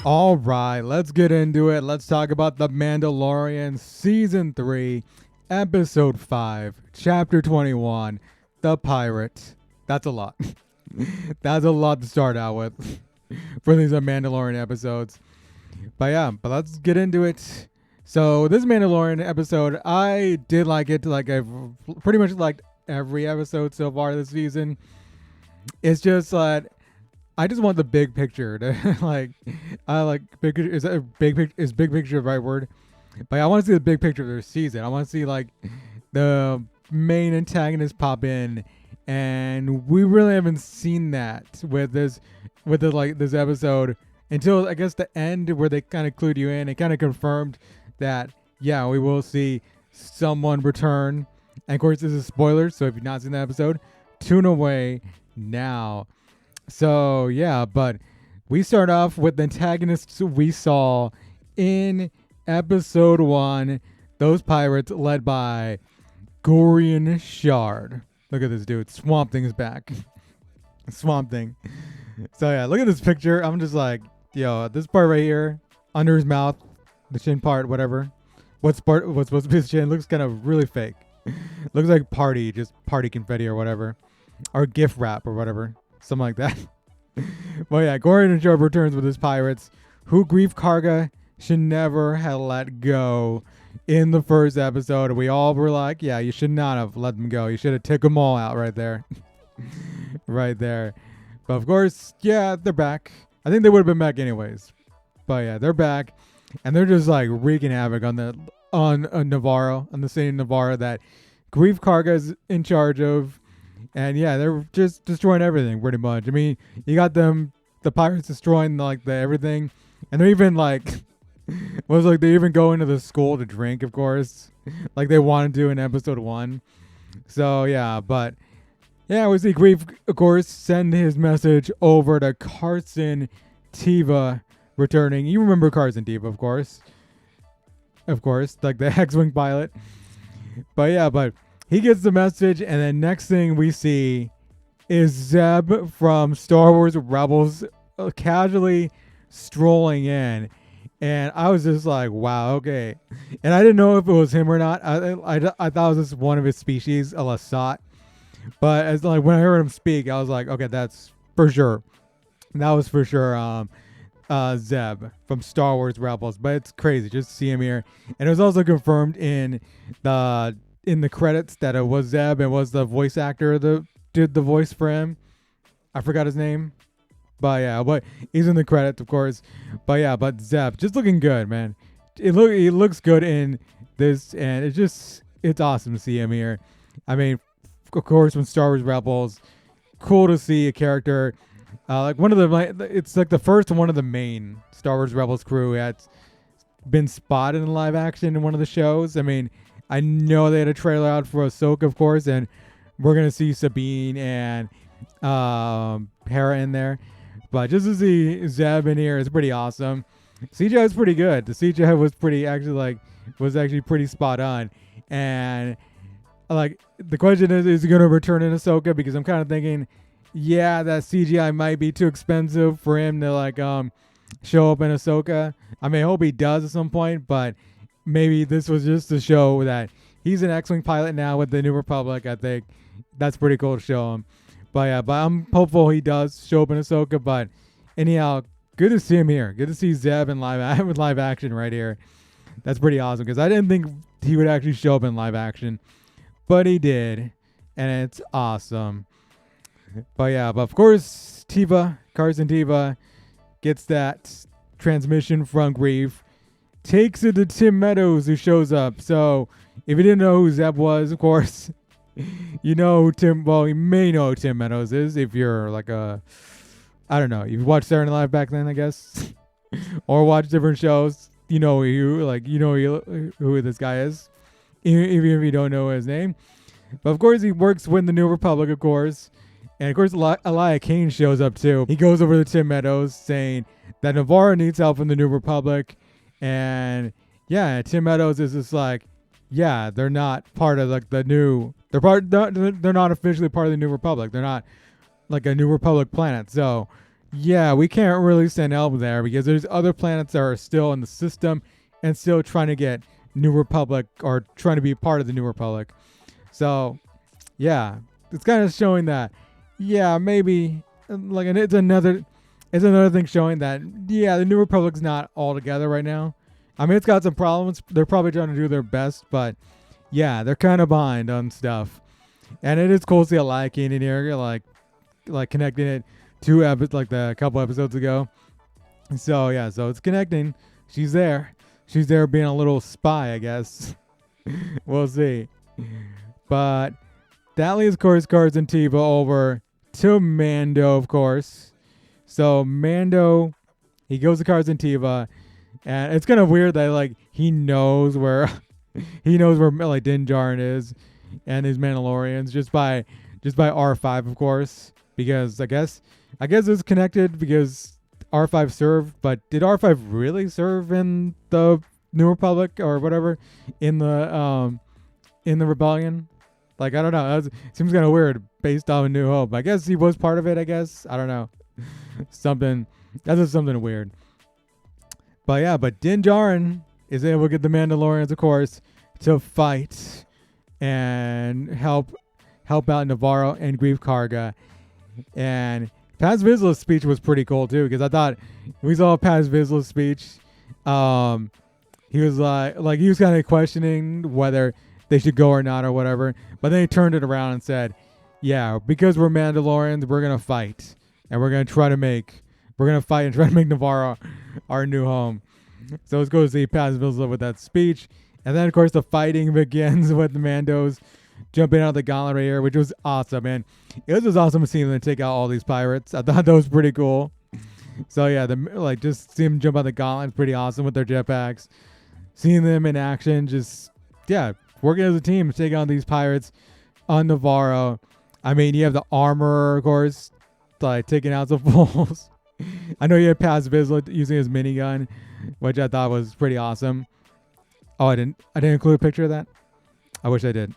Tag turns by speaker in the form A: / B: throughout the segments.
A: All right, let's get into it. Let's talk about The Mandalorian Season 3, Episode 5, Chapter 21, The Pirate. That's a lot. That's a lot to start out with for these Mandalorian episodes. But let's get into it. So, this Mandalorian episode, I did like it. Like, I've pretty much liked every episode so far this season. It's just like, I just want the big picture to like. I like big. Is that a big? Is big picture the right word? But I want to see the big picture of their season. I want to see like the main antagonist pop in, and we really haven't seen that with this episode until I guess the end where they kind of clued you in and kind of confirmed that yeah, we will see someone return. And of course, this is spoilers, so if you've not seen that episode, tune away now. So yeah, but we start off with the antagonists we saw in episode 1. Those pirates led by Gorian Shard. Look at this dude. Swamp Thing is back. Swamp Thing. So yeah, look at this picture. I'm just like, yo, this part right here, under his mouth, the chin part, whatever. What's supposed to be his chin looks kind of really fake. Looks like just party confetti or whatever, or gift wrap or whatever. Something like that. Well, yeah, Gorian Shard returns with his pirates, who Greef Karga should never have let go in the first episode. We all were like, yeah, you should not have let them go. You should have took them all out right there. Right there. But of course, yeah, they're back. I think they would have been back anyways. But yeah, they're back. And they're just like wreaking havoc on Navarro, on the city of Navarro that Greef Karga is in charge of. And yeah, they're just destroying everything pretty much. I mean, you got the pirates destroying the everything, and they're even like, they even go into the school to drink, of course, like they wanted to in episode 1. So yeah, but yeah, we see Greef, of course, send his message over to Carson Teva returning. You remember Carson Teva, of course, like the X-wing pilot. But yeah, but he gets the message, and then next thing we see is Zeb from Star Wars Rebels casually strolling in. And I was just like, wow, okay. And I didn't know if it was him or not. I thought it was just one of his species, a Lasat. But as like when I heard him speak, I was like, okay, that's for sure. That was for sure Zeb from Star Wars Rebels. But it's crazy just to see him here. And it was also confirmed in the credits that it was Zeb and was the voice actor that did the voice for him. I forgot his name. But yeah, but he's in the credits, of course. But yeah, but Zeb just looking good, man. He looks good in this, and it's awesome to see him here. I mean, of course, when Star Wars Rebels, cool to see a character like it's like the first one of the main Star Wars Rebels crew that's been spotted in live action in one of the shows. I mean, I know they had a trailer out for Ahsoka, of course, and we're gonna see Sabine and Hera in there. But just to see Zeb in here is pretty awesome. CGI was pretty good. The CGI was actually pretty spot on. And like the question is he gonna return in Ahsoka? Because I'm kind of thinking, yeah, that CGI might be too expensive for him to show up in Ahsoka. I mean, I hope he does at some point, but maybe this was just to show that he's an X-wing pilot now with the New Republic. I think that's pretty cool to show him. But yeah, but I'm hopeful he does show up in Ahsoka. But anyhow, good to see him here. Good to see Zeb in with live action right here. That's pretty awesome because I didn't think he would actually show up in live action, but he did, and it's awesome. But yeah, but of course, Carson Teva gets that transmission from Greef, takes it to Tim Meadows, who shows up. So if you didn't know who Zeb was, of course, you know who Tim. Well, you may know who Tim Meadows is if you're I don't know. You've watched Saturday Night Live back then, I guess, or watched different shows. You know who this guy is, even if you don't know his name. But of course, he works with the New Republic, of course. And of course, Elia Kane shows up too. He goes over to Tim Meadows saying that Navarro needs help from the New Republic. And yeah, Tim Meadows is just like, yeah, they're not part of the new. They're not officially part of the New Republic. They're not like a New Republic planet. So yeah, we can't really send help there because there's other planets that are still in the system and still trying to get New Republic or trying to be part of the New Republic. So yeah, it's kind of showing that, yeah, maybe like, and it's another thing showing that, yeah, the New Republic's not all together right now. I mean, it's got some problems. They're probably trying to do their best, but yeah, they're kind of behind on stuff. And it is cool to see a liking in here, like connecting it to like the couple episodes ago. So yeah, so it's connecting. She's there. She's there being a little spy, I guess. We'll see. But that leaves, of course, Cards and Teva over to Mando, of course. So Mando, he goes to Cards and Teva, and it's kind of weird that like he knows where like Din Djarin is and his Mandalorians just by R5, of course, because I guess it's connected because R5 served, but did R5 really serve in the New Republic or whatever in the rebellion? Like, I don't know. It seems kind of weird based on New Hope. I guess he was part of it, I guess. I don't know. That's just something weird. But yeah, but Din Djarin is able to get the Mandalorians, of course, to fight and help out Navarro and Grief Karga. And Paz Vizsla's speech was pretty cool too, because I thought we saw Paz Vizsla's speech. He was like he was kind of questioning whether they should go or not or whatever. But then he turned it around and said, yeah, because we're Mandalorians, we're going to fight. And we're going to fight and try to make Navarro our new home. So let's go see Paz Vizsla with that speech. And then, of course, the fighting begins with the Mandos jumping out of the gauntlet right here, which was awesome, man. It was just awesome seeing them take out all these pirates. I thought that was pretty cool. So, yeah, just seeing them jump out the gauntlet, pretty awesome with their jetpacks. Seeing them in action, just, yeah, working as a team to take on these pirates on Navarro. I mean, you have the armor, of course, like taking out some fools. I know you had Paz Vizsla using his minigun, which I thought was pretty awesome. Oh, I didn't include a picture of that. I wish I did.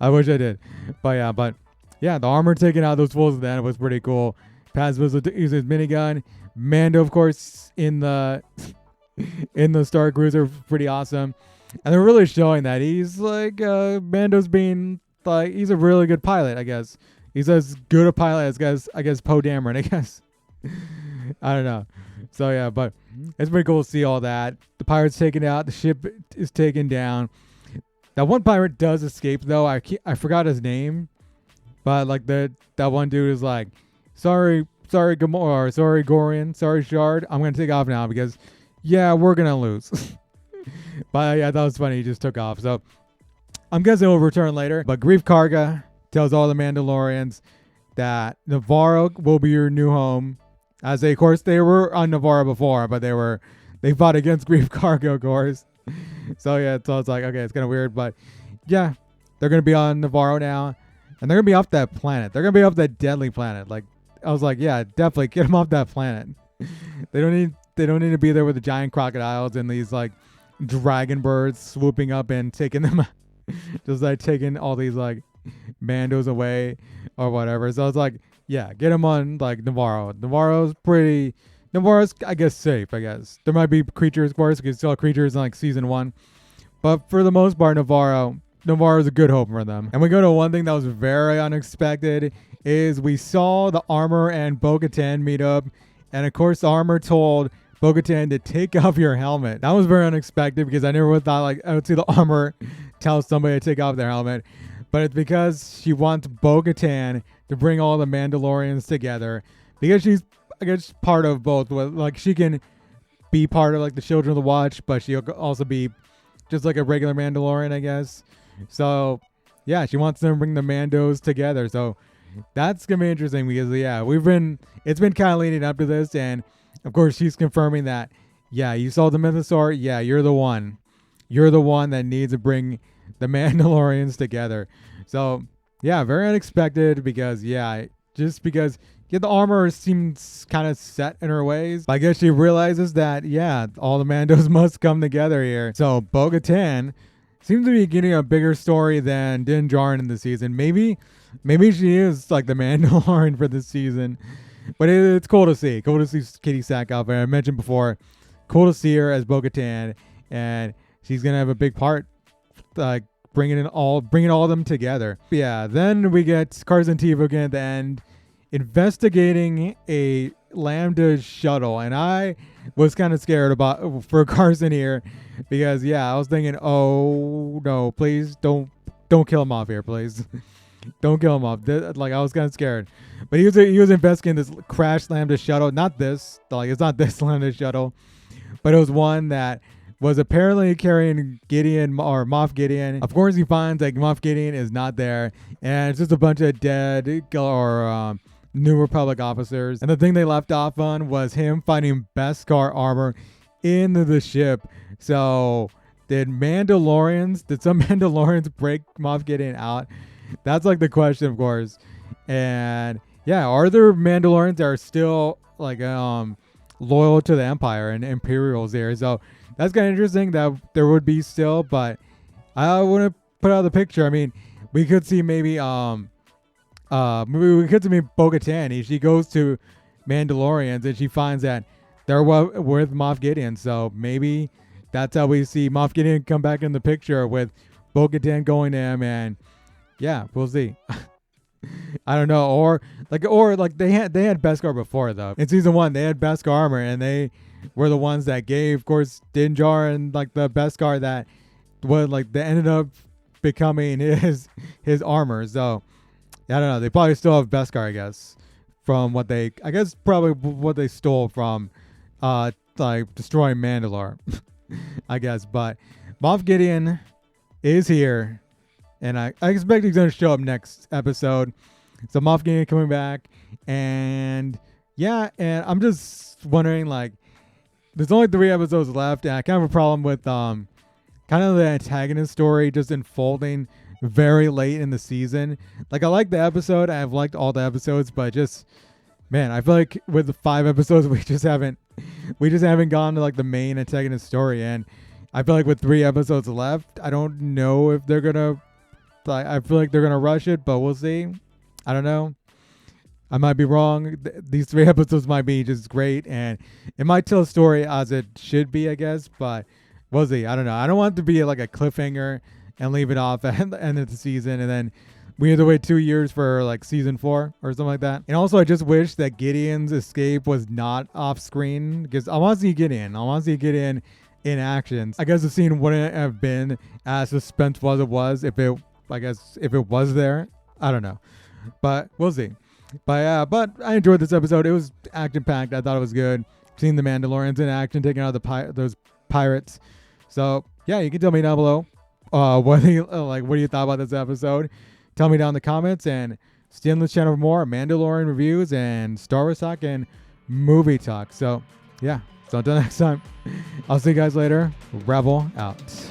A: But yeah, the armor taking out those fools then was pretty cool. Paz Vizsla using his minigun. Mando, of course, in the Star Cruiser, pretty awesome. And they're really showing that he's like Mando's being like, he's a really good pilot, I guess. He's as good a pilot as I guess Poe Dameron, I guess. I don't know. So yeah, but it's pretty cool to see all that. The pirate's taken out, the ship is taken down. That one pirate does escape though. I forgot his name, but like that one dude is like, sorry Gamora, sorry Gorian, sorry Shard, I'm gonna take off now because yeah, we're gonna lose. But yeah, that was funny. He just took off. So I'm guessing he'll return later. But Grief Karga tells all the Mandalorians that Navarro will be your new home. Of course, they were on Navarro before, but they fought against Grief Karga, of course. So yeah, so it's like, okay, it's kind of weird, but yeah, they're gonna be on Navarro now, and they're gonna be off that planet. They're gonna be off that deadly planet. Like I was like, yeah, definitely get them off that planet. They don't need to be there with the giant crocodiles and these like dragon birds swooping up and taking them, just like taking all these like Mandos away or whatever. So it's like, yeah, get them on like Navarro. Navarro's, I guess, safe. I guess there might be creatures, of course. You can still creatures in like season 1, but for the most part, Navarro's a good hope for them. And we go to one thing that was very unexpected is we saw the armor and Bo-Katan meet up, and of course, the armor told Bo-Katan to take off your helmet. That was very unexpected because I never thought like I would see the armor tell somebody to take off their helmet. But it's because she wants Bo-Katan to bring all the Mandalorians together because she's, I guess, part of both. Like she can be part of like the Children of the Watch, but she'll also be just like a regular Mandalorian, I guess. So yeah, she wants them to bring the Mandos together. So that's gonna be interesting because yeah, it's been kind of leading up to this, and of course she's confirming that yeah, you saw the Mythosaur, yeah, you're the one that needs to bring the Mandalorians together. So yeah, very unexpected because the armor seems kind of set in her ways. I guess she realizes that yeah, all the Mandos must come together here. So Bo-Katan seems to be getting a bigger story than Din Djarin in the season. Maybe she is like the Mandalorian for this season. But it's cool to see. Cool to see Kitty Sackhoff. And I mentioned before, cool to see her as Bo-Katan, and she's gonna have a big part, like bringing all of them together. But yeah, then we get Carson Teva again at the end, investigating a Lambda shuttle, and I was kind of scared for Carson here, because yeah, I was thinking, oh no, please don't kill him off here, please. Don't kill him off. Like, I was kind of scared, but he was investigating this crashed Lambda shuttle. Not this, like, it's not this Lambda shuttle, but it was one that was apparently carrying Gideon, or Moff Gideon. Of course, he finds like Moff Gideon is not there, and it's just a bunch of dead or New Republic officers. And the thing they left off on was him finding Beskar armor in the ship. So did some Mandalorians break Moff Gideon out? That's like the question, of course. And yeah, are there Mandalorians that are still like loyal to the Empire and Imperials there? So that's kind of interesting that there would be still, but I wouldn't put out the picture. I mean, we could see maybe we could see Bo-Katan. She goes to Mandalorians and she finds that they're with Moff Gideon. So maybe that's how we see Moff Gideon come back in the picture with Bo-Katan going to him, and yeah, we'll see. I don't know, or like they had Beskar before though. In season 1, they had Beskar armor, and they were the ones that gave, of course, Din Djarin like the Beskar that ended up becoming his armor. So I don't know. They probably still have Beskar, I guess, from what they stole from like destroying Mandalore, I guess. But Moff Gideon is here, and I expect he's going to show up next episode. So Moff Gideon coming back, and yeah, and I'm just wondering, like, there's only 3 episodes left, and I kind of have a problem with kind of the antagonist story just unfolding very late in the season. Like, I like the episode, I've liked all the episodes, but just, man, I feel like with the 5 episodes we just haven't gone to like the main antagonist story, and I feel like with 3 episodes left, I don't know if they're gonna, I feel like they're gonna rush it, but we'll see. I don't know. I might be wrong. These 3 episodes might be just great, and it might tell a story as it should be, I guess, but we'll see. I don't know. I don't want it to be like a cliffhanger and leave it off at the end of the season, and then we have to wait 2 years for like season 4 or something like that. And also, I just wish that Gideon's escape was not off screen, because I want to see Gideon. I want to see Gideon in action. I guess the scene wouldn't have been as suspenseful as it was if it was there. I don't know, but we'll see. But I enjoyed this episode. It was action packed. I thought it was good. Seeing the Mandalorians in action, taking out those pirates. So yeah, you can tell me down below what do you thought about this episode. Tell me down in the comments, and stay on this channel for more Mandalorian reviews and Star Wars talk and movie talk. So yeah, so until next time, I'll see you guys later. Rebel out.